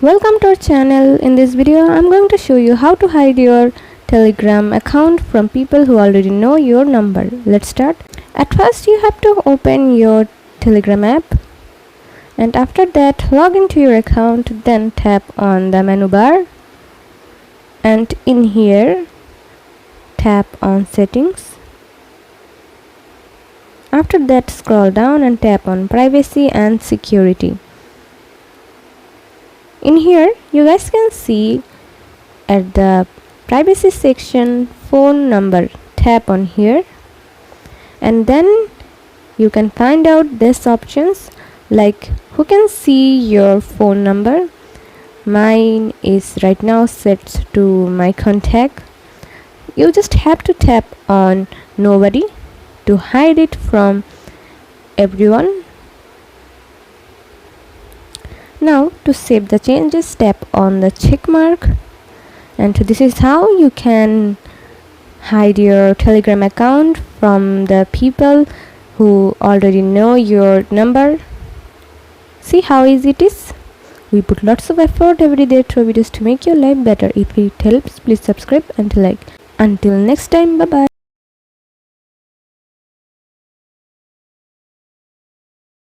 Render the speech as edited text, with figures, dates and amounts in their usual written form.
Welcome to our channel. In this video I'm going to show you how to hide your Telegram account from people who already know your number. Let's start. At first you have to open your Telegram app, and after that log into your account, then tap on the menu bar, and in here tap on settings. After that scroll down and tap on privacy and security. In here you guys can see at the privacy section phone number. Tap on here and then you can find out these options like who can see your phone number. Mine is right now set to my contact. You just have to tap on nobody to hide it from everyone. Now to save the changes, tap on the check mark, and this is how you can hide your Telegram account from the people who already know your number. See how easy it is? We put lots of effort every day through videos to make your life better. If it helps, please subscribe and like. Until next time, bye bye.